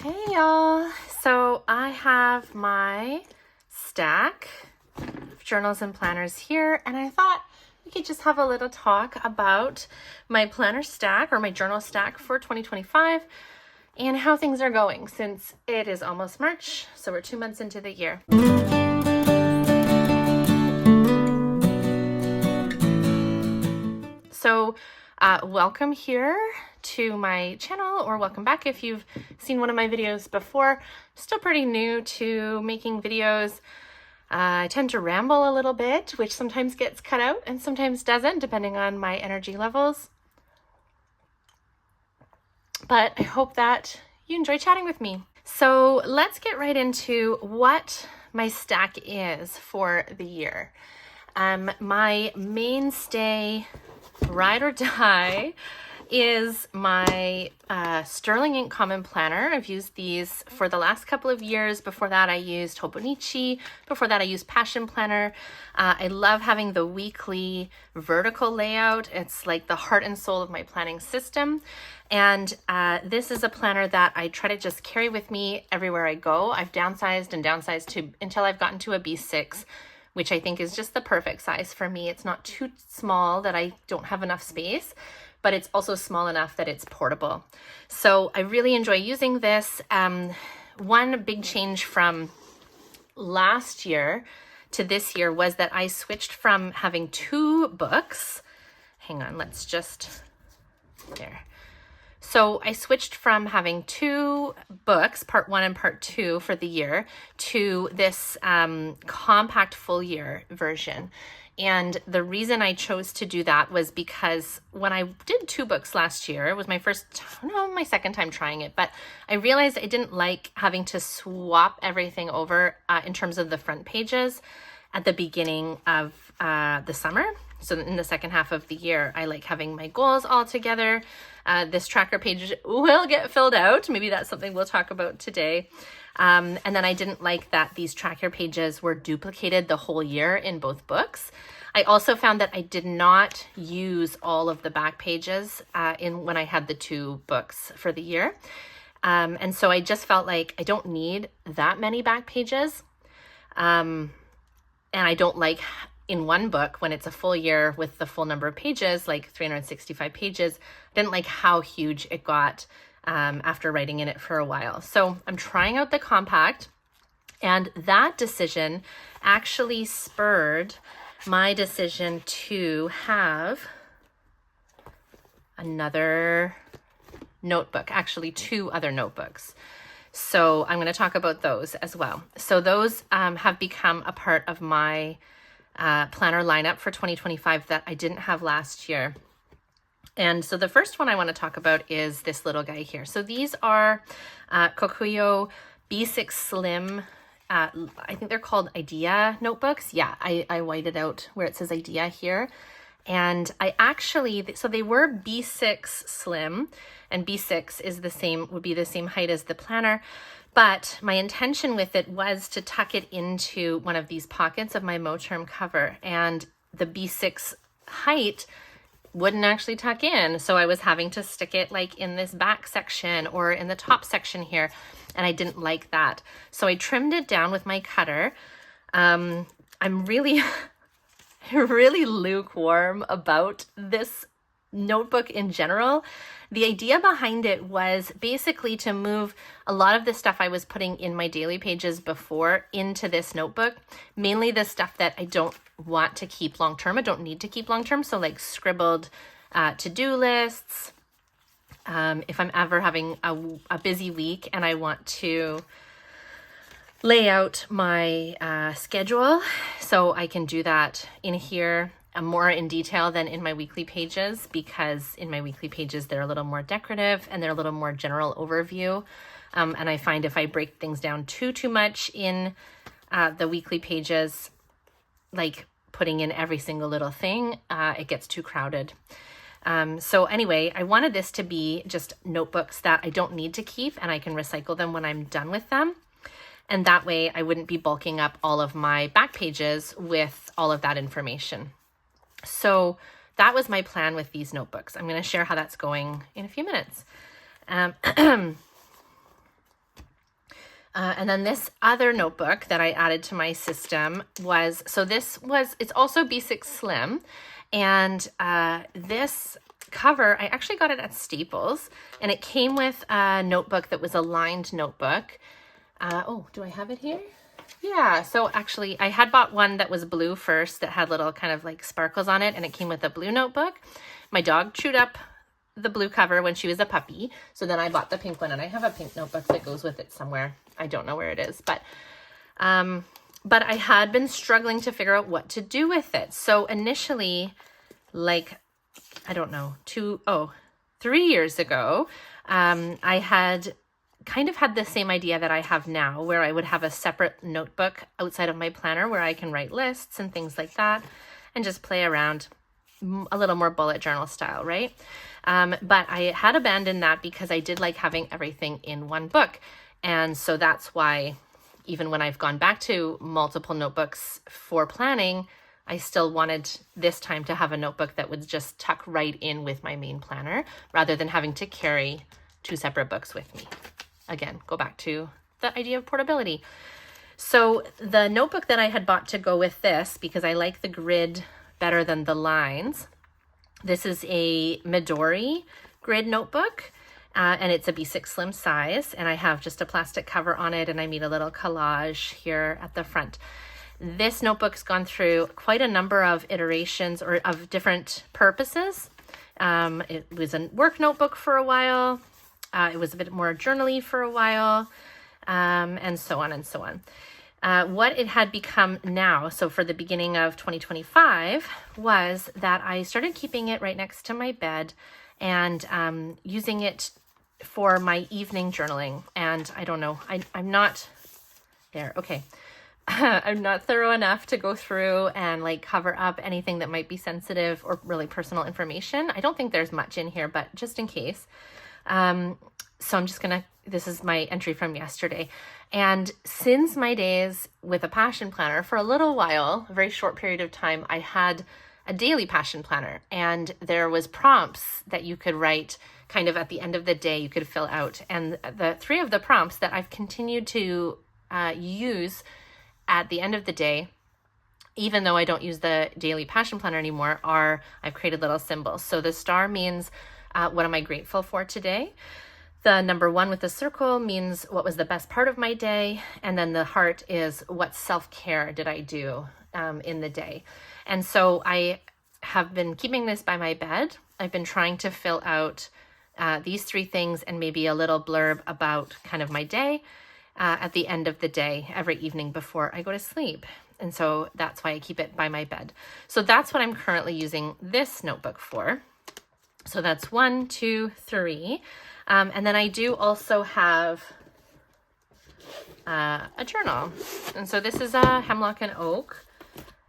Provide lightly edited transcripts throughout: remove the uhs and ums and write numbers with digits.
Hey y'all, so I have my stack of journals and planners here, and I thought we could just have a little talk about my planner stack or my journal stack for 2025 and how things are going since it is almost March, so we're 2 months into the year. So welcome here to my channel, or welcome back if you've seen one of my videos before. Still pretty new to making videos. I tend to ramble a little bit, which sometimes gets cut out and sometimes doesn't, depending on my energy levels. But I hope that you enjoy chatting with me. So let's get right into what my stack is for the year. My mainstay ride or die is my Sterling Ink Common Planner. I've used these for the last couple of years. Before that, I used Hobonichi. Before that, I used Passion Planner. I love having the weekly vertical layout. It's like the heart and soul of my planning system. And this is a planner that I try to just carry with me everywhere I go. I've downsized and downsized until I've gotten to a B6, which I think is just the perfect size for me. It's not too small that I don't have enough space, but it's also small enough that it's portable. So I really enjoy using this. One big change from last year to this year was that I switched from having 2 books. Hang on, let's just, there. So I switched from having 2 books, part 1 and part 2 for the year, to this compact full year version. And the reason I chose to do that was because when I did 2 books last year, it was my second time trying it, but I realized I didn't like having to swap everything over in terms of the front pages at the beginning of the summer. So in the second half of the year, I like having my goals all together. This tracker page will get filled out. Maybe that's something we'll talk about today. And then I didn't like that these tracker pages were duplicated the whole year in both books. I also found that I did not use all of the back pages when I had the 2 books for the year. And so I just felt like I don't need that many back pages. And I don't like in one book, when it's a full year with the full number of pages, like 365 pages, I didn't like how huge it got after writing in it for a while. So I'm trying out the compact, and that decision actually spurred my decision to have another notebook, actually 2 other notebooks. So I'm going to talk about those as well. So those have become a part of my planner lineup for 2025 that I didn't have last year. And so the first one I want to talk about is this little guy here. So these are Kokyuo B6 Slim. I think they're called Idea notebooks. Yeah, I whited out where it says Idea here. And I actually, so they were B6 Slim, and B6 is would be the same height as the planner. But my intention with it was to tuck it into one of these pockets of my Moterm cover, and the B6 height wouldn't actually tuck in. So I was having to stick it like in this back section or in the top section here, and I didn't like that. So I trimmed it down with my cutter. I'm really, really lukewarm about this notebook in general. The idea behind it was basically to move a lot of the stuff I was putting in my daily pages before into this notebook, mainly the stuff that I don't want to keep long term. I don't need to keep long term. So like scribbled to-do lists. If I'm ever having a busy week and I want to lay out my schedule, so I can do that in here more in detail than in my weekly pages, because in my weekly pages they're a little more decorative and they're a little more general overview. And I find if I break things down too much in the weekly pages, like putting in every single little thing, it gets too crowded. So anyway, I wanted this to be just notebooks that I don't need to keep, and I can recycle them when I'm done with them. And that way I wouldn't be bulking up all of my back pages with all of that information. So that was my plan with these notebooks. I'm going to share how that's going in a few minutes. And then this other notebook that I added to my system was, it's also B6 Slim. And this cover, I actually got it at Staples, and it came with a notebook that was a lined notebook. Oh, do I have it here? Yeah, so actually I had bought one that was blue first that had little kind of like sparkles on it, and it came with a blue notebook. My dog chewed up the blue cover when she was a puppy, so then I bought the pink one, and I have a pink notebook that goes with it somewhere. I don't know where it is, but I had been struggling to figure out what to do with it. So initially, like, I don't know, 3 years ago, I had kind of had the same idea that I have now, where I would have a separate notebook outside of my planner where I can write lists and things like that and just play around a little more bullet journal style, right? But I had abandoned that because I did like having everything in one book. And so that's why even when I've gone back to multiple notebooks for planning, I still wanted this time to have a notebook that would just tuck right in with my main planner rather than having to carry 2 separate books with me. Again, go back to the idea of portability. So the notebook that I had bought to go with this, because I like the grid better than the lines, this is a Midori grid notebook. And it's a B6 Slim size, and I have just a plastic cover on it, and I made a little collage here at the front. This notebook's gone through quite a number of iterations or of different purposes. It was a work notebook for a while. It was a bit more journaly for a while, and so on and so on. What it had become now, so for the beginning of 2025, was that I started keeping it right next to my bed and using it for my evening journaling. And I don't know, I'm not there. Okay. I'm not thorough enough to go through and like cover up anything that might be sensitive or really personal information. I don't think there's much in here, but just in case. So I'm just this is my entry from yesterday. And since my days with a passion planner, for a little while, a very short period of time, I had a daily passion planner, and there was prompts that you could write kind of at the end of the day, you could fill out. And the 3 of the prompts that I've continued to use at the end of the day, even though I don't use the daily passion planner anymore, I've created little symbols. So the star means what am I grateful for today? The number 1 with the circle means what was the best part of my day? And then the heart is what self-care did I do in the day? And so I have been keeping this by my bed. I've been trying to fill out these 3 things and maybe a little blurb about kind of my day at the end of the day, every evening before I go to sleep. And so that's why I keep it by my bed. So that's what I'm currently using this notebook for. So that's 1, 2, 3. And then I do also have a journal. And so this is a Hemlock and Oak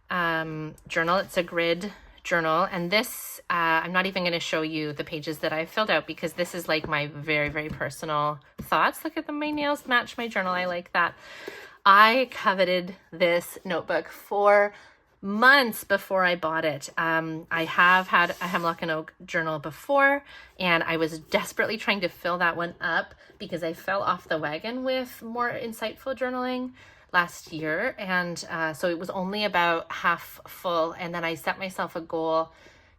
journal. It's a grid journal. And this, I'm not even going to show you the pages that I filled out because this is like my very, very personal thoughts. Look at them. My nails match my journal. I like that. I coveted this notebook for months before I bought it. I have had a Hemlock and Oak journal before, and I was desperately trying to fill that one up because I fell off the wagon with more insightful journaling last year. And so it was only about half full. And then I set myself a goal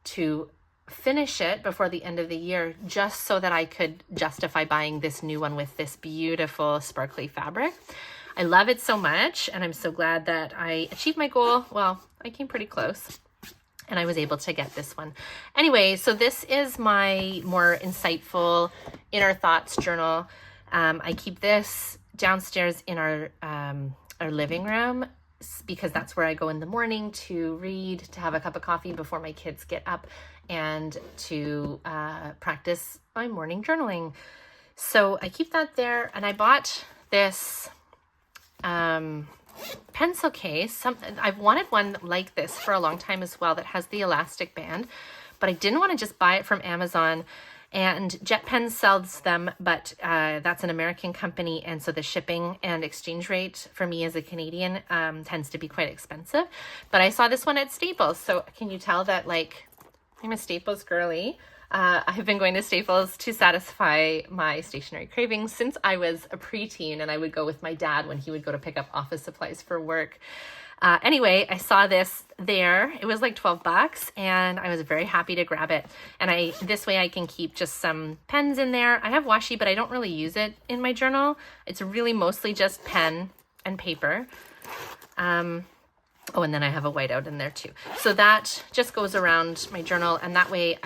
to finish it before the end of the year, just so that I could justify buying this new one with this beautiful sparkly fabric. I love it so much, and I'm so glad that I achieved my goal. Well, I came pretty close, and I was able to get this one. Anyway, so this is my more insightful inner thoughts journal. I keep this downstairs in our living room because that's where I go in the morning to read, to have a cup of coffee before my kids get up, and to practice my morning journaling. So I keep that there, and I bought this pencil case. I've wanted one like this for a long time as well that has the elastic band, but I didn't want to just buy it from Amazon. And JetPen sells them, but that's an American company, and so the shipping and exchange rate for me as a Canadian tends to be quite expensive. But I saw this one at Staples, so can you tell that like I'm a Staples girly. I've been going to Staples to satisfy my stationery cravings since I was a preteen, and I would go with my dad when he would go to pick up office supplies for work. Anyway, I saw this there. It was like 12 bucks, and I was very happy to grab it. And this way I can keep just some pens in there. I have washi, but I don't really use it in my journal. It's really mostly just pen and paper. Oh, and then I have a whiteout in there too. So that just goes around my journal, and that way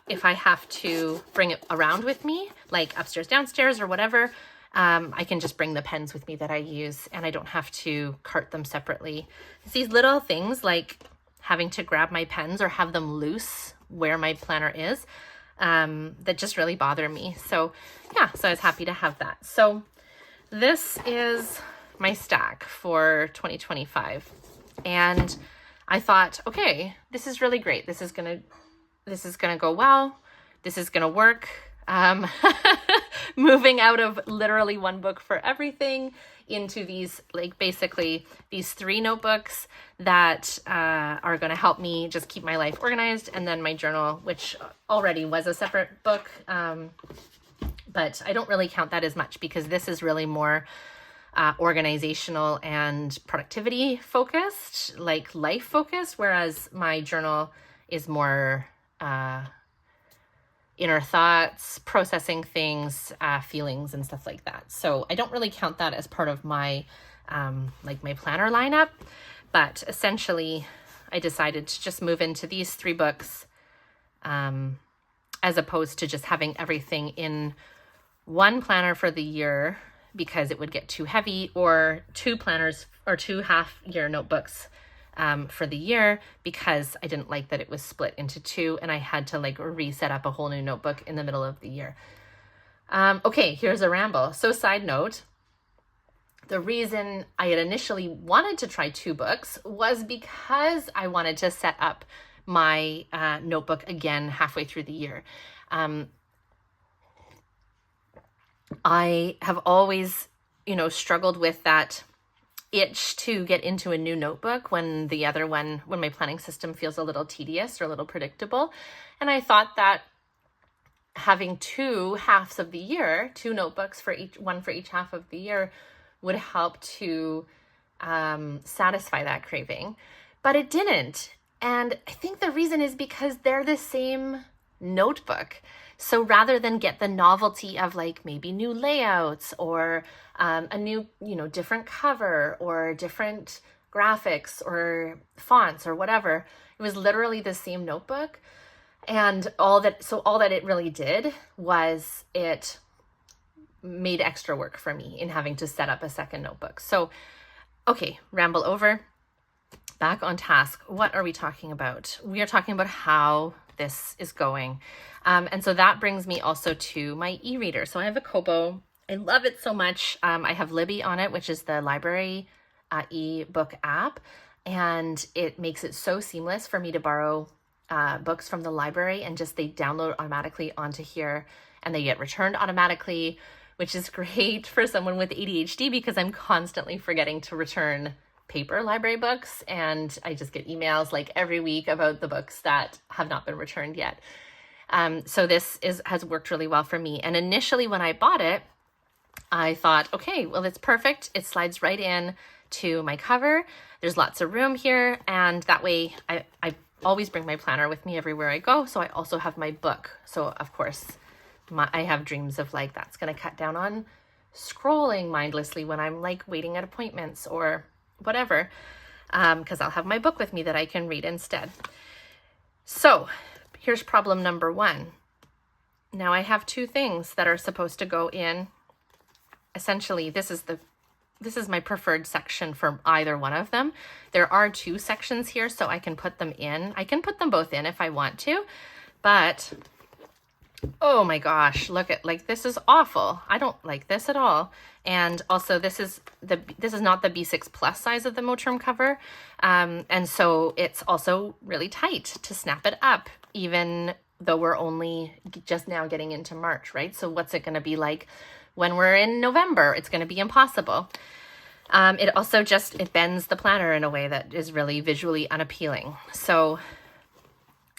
if I have to bring it around with me, like upstairs, downstairs, or whatever, I can just bring the pens with me that I use, and I don't have to cart them separately. It's these little things like having to grab my pens or have them loose where my planner is that just really bother me. So yeah, so I was happy to have that. So this is my stack for 2025. And I thought, okay, this is really great. This is gonna go well. This is gonna work. Moving out of literally one book for everything into these, like basically these 3 notebooks that are gonna help me just keep my life organized, and then my journal, which already was a separate book, but I don't really count that as much because this is really more organizational and productivity focused, like life focused, whereas my journal is more inner thoughts, processing things, feelings and stuff like that. So I don't really count that as part of my like my planner lineup, but essentially I decided to just move into these 3 books as opposed to just having everything in one planner for the year, because it would get too heavy, or 2 planners or 2 half-year notebooks for the year, because I didn't like that it was split into 2 and I had to like reset up a whole new notebook in the middle of the year. Okay, here's a ramble. So side note, the reason I had initially wanted to try 2 books was because I wanted to set up my notebook again halfway through the year. I have always, struggled with that itch to get into a new notebook when my planning system feels a little tedious or a little predictable. And I thought that having 2 halves of the year, 2 notebooks one for each half of the year, would help to satisfy that craving. But it didn't. And I think the reason is because they're the same notebook. So rather than get the novelty of like maybe new layouts or a new, different cover or different graphics or fonts or whatever, it was literally the same notebook. And all that it really did was it made extra work for me in having to set up a second notebook. So, okay, ramble over. Back on task. What are we talking about? We are talking about how this is going. And so that brings me also to my e-reader. So I have a Kobo. I love it so much. I have Libby on it, which is the library e-book app. And it makes it so seamless for me to borrow books from the library, and just they download automatically onto here and they get returned automatically, which is great for someone with ADHD because I'm constantly forgetting to return paper library books, and I just get emails like every week about the books that have not been returned yet. So this has worked really well for me. And initially when I bought it, I thought, okay, well, it's perfect. It slides right in to my cover. There's lots of room here, and that way I always bring my planner with me everywhere I go. So I also have my book. So of course I have dreams of like, that's going to cut down on scrolling mindlessly when I'm like waiting at appointments or whatever, because I'll have my book with me that I can read instead. So here's problem number 1. Now I have 2 things that are supposed to go in. Essentially, this is my preferred section for either one of them. There are 2 sections here, so I can put them in. I can put them both in if I want to, but oh my gosh, look at, like, this is awful. I don't like this at all. And also this is not the B6 Plus size of the Moterm cover. And so it's also really tight to snap it up, even though we're only just now getting into March, right? So what's it going to be like when we're in November? It's going to be impossible. It also it bends the planner in a way that is really visually unappealing. So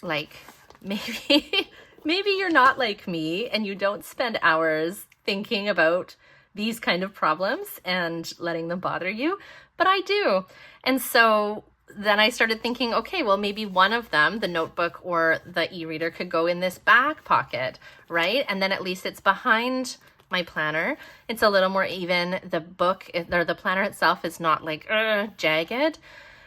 like, maybe you're not like me and you don't spend hours thinking about these kind of problems and letting them bother you, but I do. And so then I started thinking, okay, well, maybe one of them, the notebook or the e-reader, could go in this back pocket, right? And then at least it's behind my planner. It's a little more even. The book or the planner itself is not like jagged.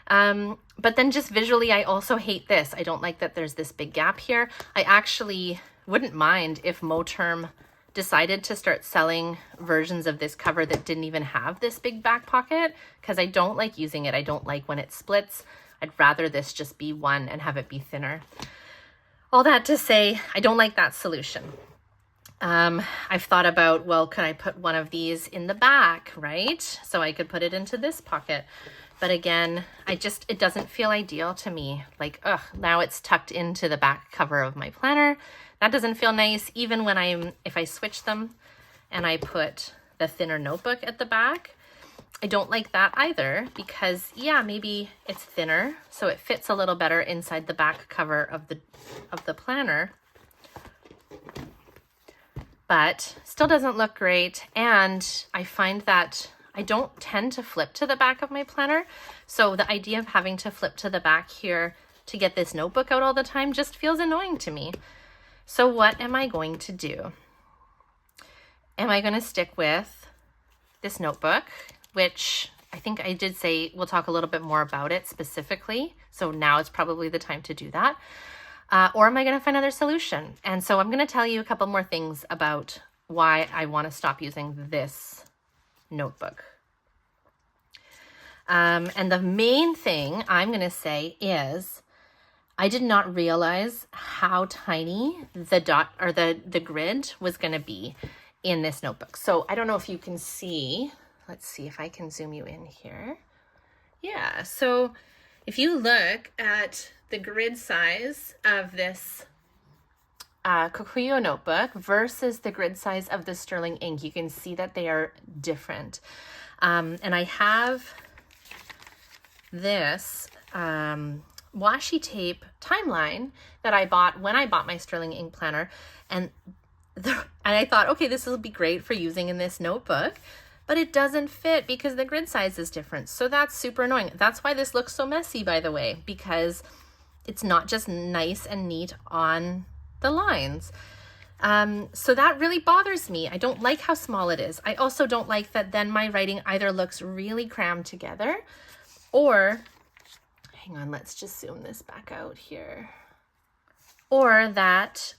But then just visually, I also hate this. I don't like that there's this big gap here. I actually wouldn't mind if Moterm decided to start selling versions of this cover that didn't even have this big back pocket, because I don't like using it. I don't like when it splits. I'd rather this just be one and have it be thinner. All that to say, I don't like that solution. I've thought about, well, could I put one of these in the back, right? So I could put it into this pocket. But again, it doesn't feel ideal to me. Like, now it's tucked into the back cover of my planner. That doesn't feel nice. Even when if I switch them and I put the thinner notebook at the back, I don't like that either, because yeah, maybe it's thinner, so it fits a little better inside the back cover of the planner, but still doesn't look great. And I find that I don't tend to flip to the back of my planner. So the idea of having to flip to the back here to get this notebook out all the time just feels annoying to me. So what am I going to do? Am I going to stick with this notebook, which I think I did say we'll talk a little bit more about it specifically. So now is probably the time to do that. Or am I going to find another solution? And so I'm going to tell you a couple more things about why I want to stop using this notebook. And the main thing I'm going to say is I did not realize how tiny the dot or the grid was going to be in this notebook. So I don't know if you can see. Let's see if I can zoom you in here. Yeah, so if you look at the grid size of this Kokyuo notebook versus the grid size of the sterling ink, you can see that they are different. And I have this washi tape timeline that I bought when I bought my sterling ink planner, and I thought, okay, this will be great for using in this notebook, but it doesn't fit because the grid size is different. So that's super annoying. That's why this looks so messy, by the way, because it's not just nice and neat on the lines. So that really bothers me. I don't like how small it is. I also don't like that then my writing either looks really crammed together, or hang on, let's just zoom this back out here, or that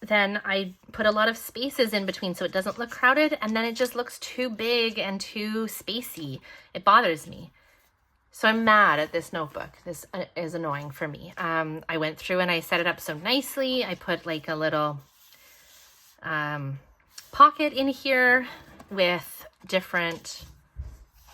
then I put a lot of spaces in between so it doesn't look crowded, and then it just looks too big and too spacey. It bothers me. So I'm mad at this notebook. This is annoying for me. I went through and I set it up so nicely. I put like a little pocket in here with different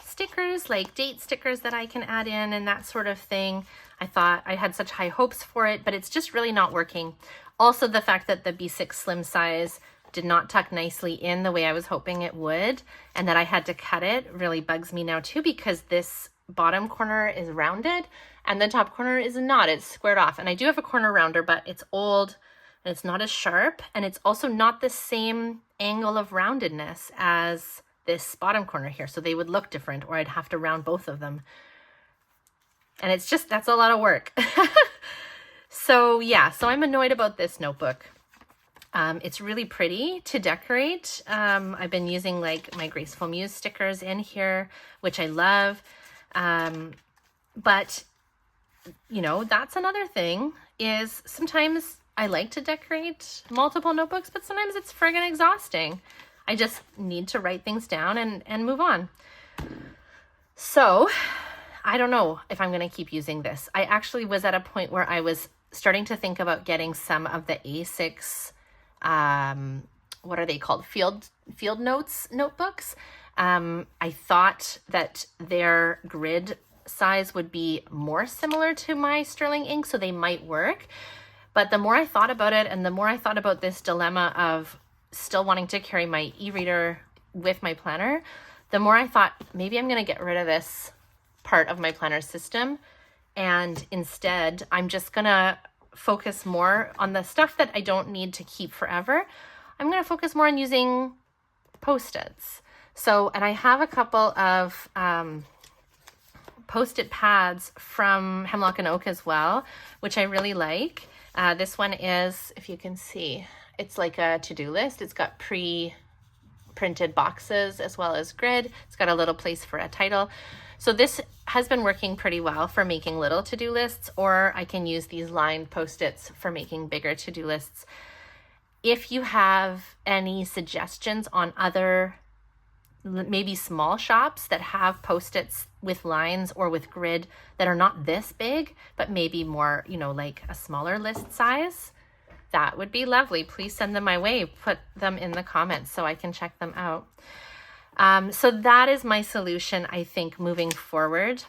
stickers, like date stickers that I can add in and that sort of thing. I thought I had such high hopes for it, but it's just really not working. Also, the fact that the B6 slim size did not tuck nicely in the way I was hoping it would, and that I had to cut it, really bugs me now too, because this bottom corner is rounded and the top corner is not. It's squared off. And I do have a corner rounder, but it's old and it's not as sharp, and it's also not the same angle of roundedness as this bottom corner here. So they would look different, or I'd have to round both of them. And it's just, that's a lot of work. So yeah, so I'm annoyed about this notebook. It's really pretty to decorate. I've been using like my Graceful Muse stickers in here, which I love. But you know, that's another thing, is sometimes I like to decorate multiple notebooks, but sometimes it's friggin' exhausting. I just need to write things down and move on. So I don't know if I'm going to keep using this. I actually was at a point where I was starting to think about getting some of the A6, what are they called? Field notes notebooks. I thought that their grid size would be more similar to my sterling ink, so they might work. But the more I thought about it, and the more I thought about this dilemma of still wanting to carry my e-reader with my planner, the more I thought maybe I'm going to get rid of this part of my planner system, and instead I'm just going to focus more on the stuff that I don't need to keep forever. I'm going to focus more on using Post-its. So, and I have a couple of Post-it pads from Hemlock and Oak as well, which I really like. This one is, if you can see, it's like a to-do list. It's got pre-printed boxes as well as grid. It's got a little place for a title. So this has been working pretty well for making little to-do lists, or I can use these lined Post-its for making bigger to-do lists. If you have any suggestions on other maybe small shops that have Post-its with lines or with grid that are not this big, but maybe more, you know, like a smaller list size, that would be lovely. Please send them my way. Put them in the comments so I can check them out. So that is my solution, I think, moving forward.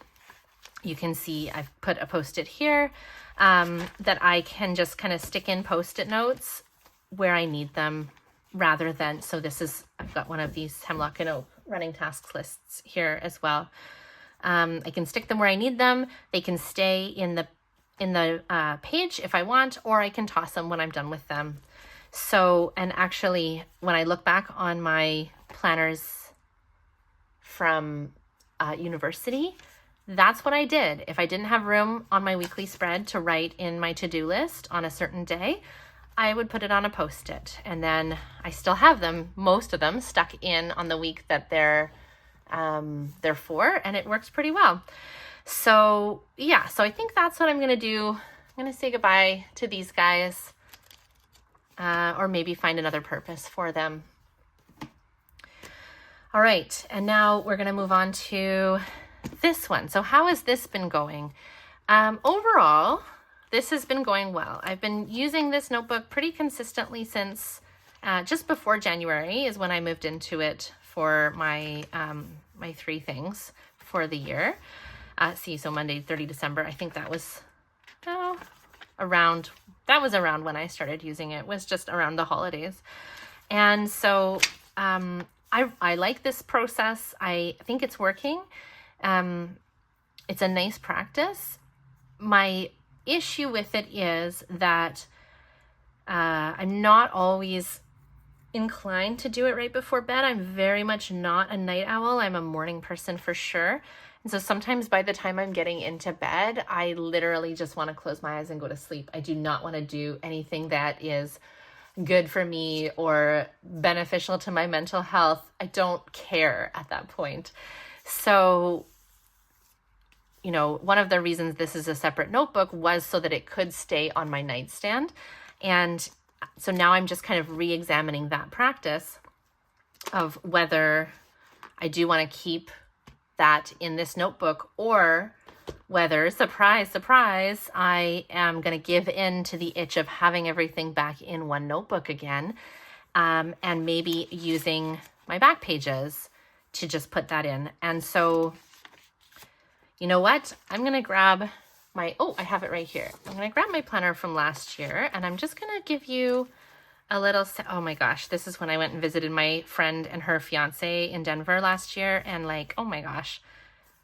You can see I've put a Post-it here that I can just kind of stick in Post-it notes where I need them, rather than, so this is, I've got one of these Hemlock and Oak running tasks lists here as well. I can stick them where I need them. They can stay in the page if I want, or I can toss them when I'm done with them. So, and actually, when I look back on my planners from university, that's what I did. If I didn't have room on my weekly spread to write in my to-do list on a certain day, I would put it on a Post-it, and then I still have them, most of them, stuck in on the week that they're for, and it works pretty well. So yeah, so I think that's what I'm gonna do. I'm gonna say goodbye to these guys, or maybe find another purpose for them. All right, and now we're gonna move on to this one. So how has this been going? Overall, this has been going well. I've been using this notebook pretty consistently since just before January is when I moved into it for my my 3 things for the year. So Monday, 30 December, I think that was around when I started using it, was just around the holidays. And so I like this process. I think it's working. It's a nice practice. My issue with it is that I'm not always inclined to do it right before bed. I'm very much not a night owl. I'm a morning person for sure. And so sometimes by the time I'm getting into bed, I literally just want to close my eyes and go to sleep. I do not want to do anything that is good for me or beneficial to my mental health. I don't care at that point. So, you know, one of the reasons this is a separate notebook was so that it could stay on my nightstand. And so now I'm just kind of re-examining that practice of whether I do want to keep that in this notebook, or whether, surprise, surprise, I am going to give in to the itch of having everything back in one notebook again, and maybe using my back pages to just put that in. And so, you know what? I'm going to grab my, I have it right here. I'm going to grab my planner from last year, and I'm just going to give you a little, oh my gosh, this is when I went and visited my friend and her fiance in Denver last year. And like, oh my gosh,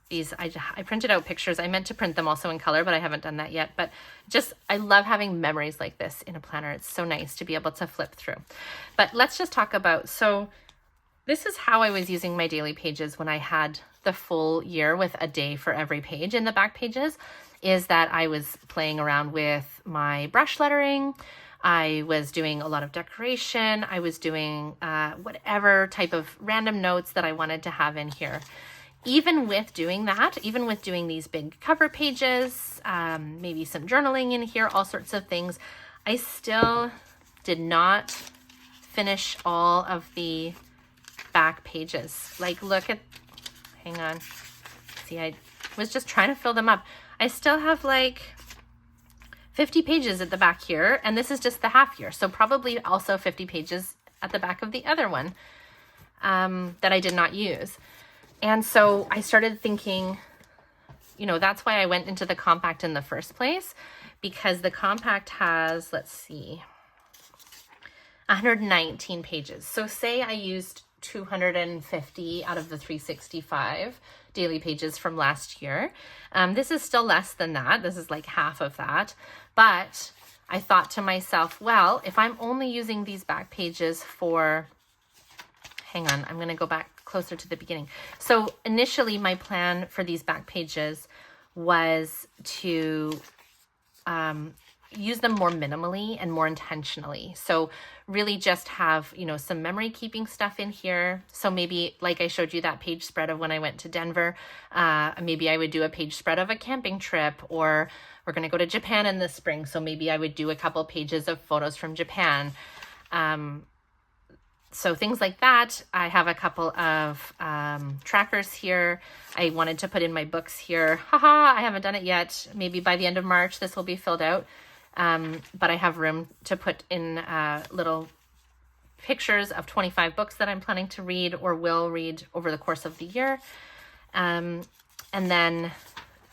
these, I printed out pictures. I meant to print them also in color, but I haven't done that yet. But just, I love having memories like this in a planner. It's so nice to be able to flip through. But let's just talk about, so this is how I was using my daily pages when I had the full year with a day for every page in the back pages, is that I was playing around with my brush lettering. I was doing a lot of decoration. I was doing whatever type of random notes that I wanted to have in here. Even with doing that, even with doing these big cover pages, maybe some journaling in here, all sorts of things, I still did not finish all of the back pages. Like, look at, hang on. See, I was just trying to fill them up. I still have like 50 pages at the back here, and this is just the half year. So probably also 50 pages at the back of the other one that I did not use. And so I started thinking, you know, that's why I went into the compact in the first place, because the compact has, let's see, 119 pages. So say I used 250 out of the 365 daily pages from last year. This is still less than that. This is like half of that, but I thought to myself, well, if I'm only using these back pages for, hang on, I'm going to go back closer to the beginning. So initially my plan for these back pages was to use them more minimally and more intentionally. So really just have, you know, some memory keeping stuff in here. So maybe like I showed you that page spread of when I went to Denver, maybe I would do a page spread of a camping trip, or we're going to go to Japan in the spring. So maybe I would do a couple pages of photos from Japan. So things like that. I have a couple of trackers here. I wanted to put in my books here. Haha, I haven't done it yet. Maybe by the end of March, this will be filled out. But I have room to put in little pictures of 25 books that I'm planning to read or will read over the course of the year. And then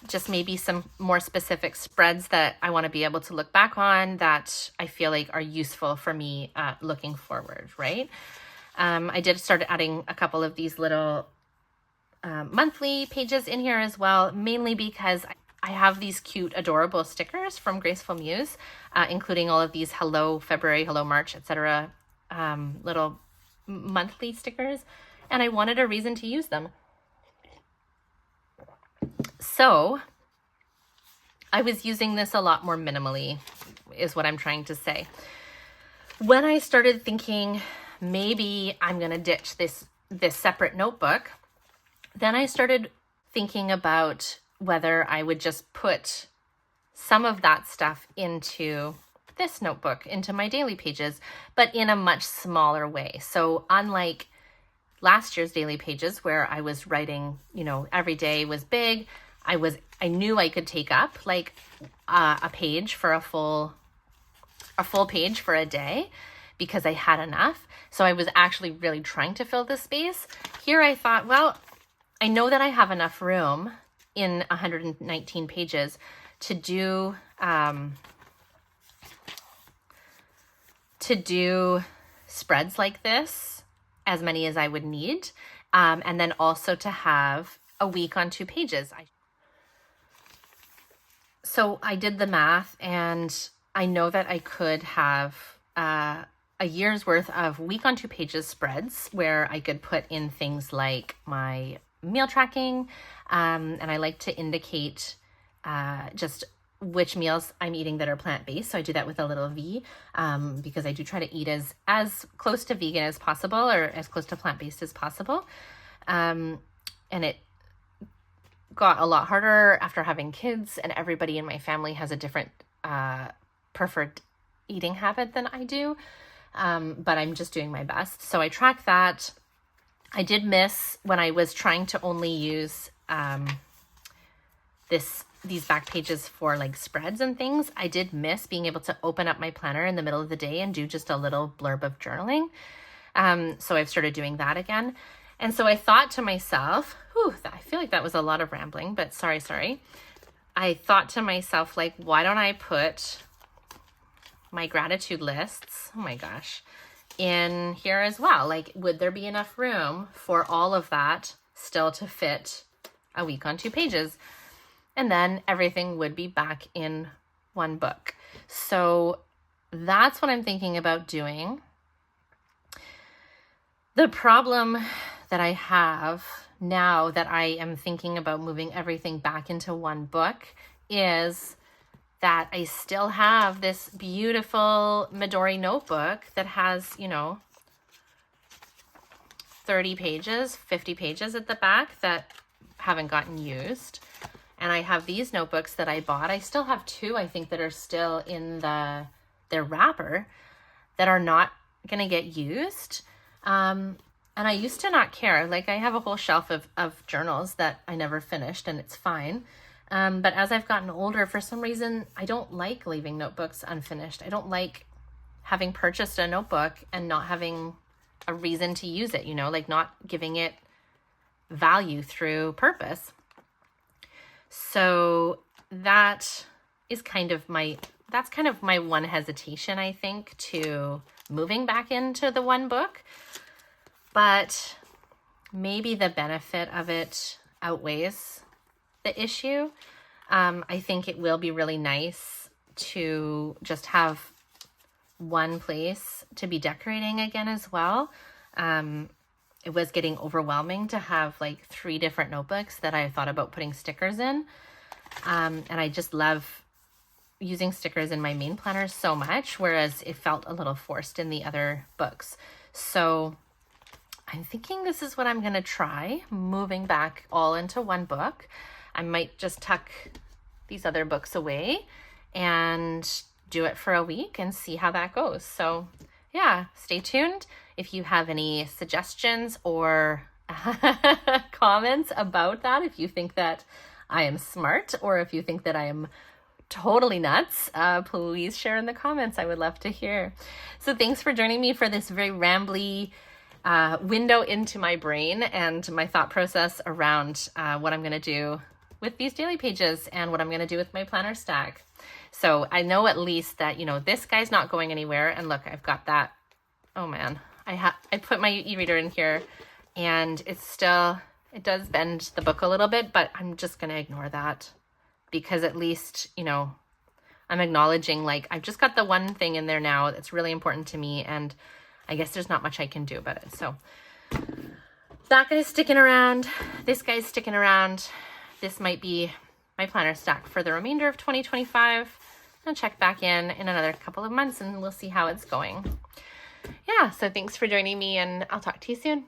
just maybe some more specific spreads that I want to be able to look back on that I feel like are useful for me looking forward, right? I did start adding a couple of these little monthly pages in here as well, mainly because I have these cute, adorable stickers from Graceful Muse, including all of these Hello February, Hello March, etc. Little monthly stickers, and I wanted a reason to use them. So I was using this a lot more minimally, is what I'm trying to say. When I started thinking maybe I'm going to ditch this separate notebook, then I started thinking about whether I would just put some of that stuff into this notebook, into my daily pages, but in a much smaller way. So unlike last year's daily pages where I was writing, you know, every day was big, I knew I could take up like a page for a full page for a day because I had enough. So I was actually really trying to fill this space. Here I thought, well, I know that I have enough room in 119 pages to do spreads like this, as many as I would need, and then also to have a week on 2 pages. So I did the math, and I know that I could have a year's worth of week on 2 pages spreads where I could put in things like my meal tracking, and I like to indicate just which meals I'm eating that are plant-based. So I do that with a little V, because I do try to eat as close to vegan as possible, or as close to plant-based as possible. And it got a lot harder after having kids, and everybody in my family has a different preferred eating habit than I do. But I'm just doing my best. So I track that. I did miss when I was trying to only use these back pages for like spreads and things. I did miss being able to open up my planner in the middle of the day and do just a little blurb of journaling. So I've started doing that again. And so I thought to myself, I feel like that was a lot of rambling, but sorry. I thought to myself, like, why don't I put my gratitude lists, oh my gosh, in here as well? Like, would there be enough room for all of that still to fit a week on 2 pages? And then everything would be back in one book. So that's what I'm thinking about doing. The problem that I have now that I am thinking about moving everything back into one book is that I still have this beautiful Midori notebook that has, 30 pages, 50 pages at the back that haven't gotten used. And I have these notebooks that I bought. I still have 2, I think, that are still in their wrapper that are not going to get used. And I used to not care. Like, I have a whole shelf of journals that I never finished, and it's fine. But as I've gotten older, for some reason, I don't like leaving notebooks unfinished. I don't like having purchased a notebook and not having a reason to use it, like not giving it value through purpose. So that is kind of my one hesitation, I think, to moving back into the one book. But maybe the benefit of it outweighs the issue. I think it will be really nice to just have one place to be decorating again as well. It was getting overwhelming to have like 3 different notebooks that I thought about putting stickers in. And I just love using stickers in my main planner so much, whereas it felt a little forced in the other books. So I'm thinking this is what I'm going to try, moving back all into one book. I might just tuck these other books away and do it for a week and see how that goes. So yeah, stay tuned. If you have any suggestions or comments about that, if you think that I am smart or if you think that I am totally nuts, please share in the comments. I would love to hear. So thanks for joining me for this very rambly window into my brain and my thought process around what I'm going to do with these daily pages and what I'm going to do with my planner stack. So I know at least that, you know, this guy's not going anywhere. And look, I've got that. Oh man, I put my e-reader in here and it does bend the book a little bit, but I'm just going to ignore that because at least, you know, I'm acknowledging like I've just got the one thing in there now that's really important to me, and I guess there's not much I can do about it. So that guy's sticking around. This guy's sticking around. This might be my planner stack for the remainder of 2025. I'll check back in another couple of months and we'll see how it's going. Yeah, so thanks for joining me and I'll talk to you soon.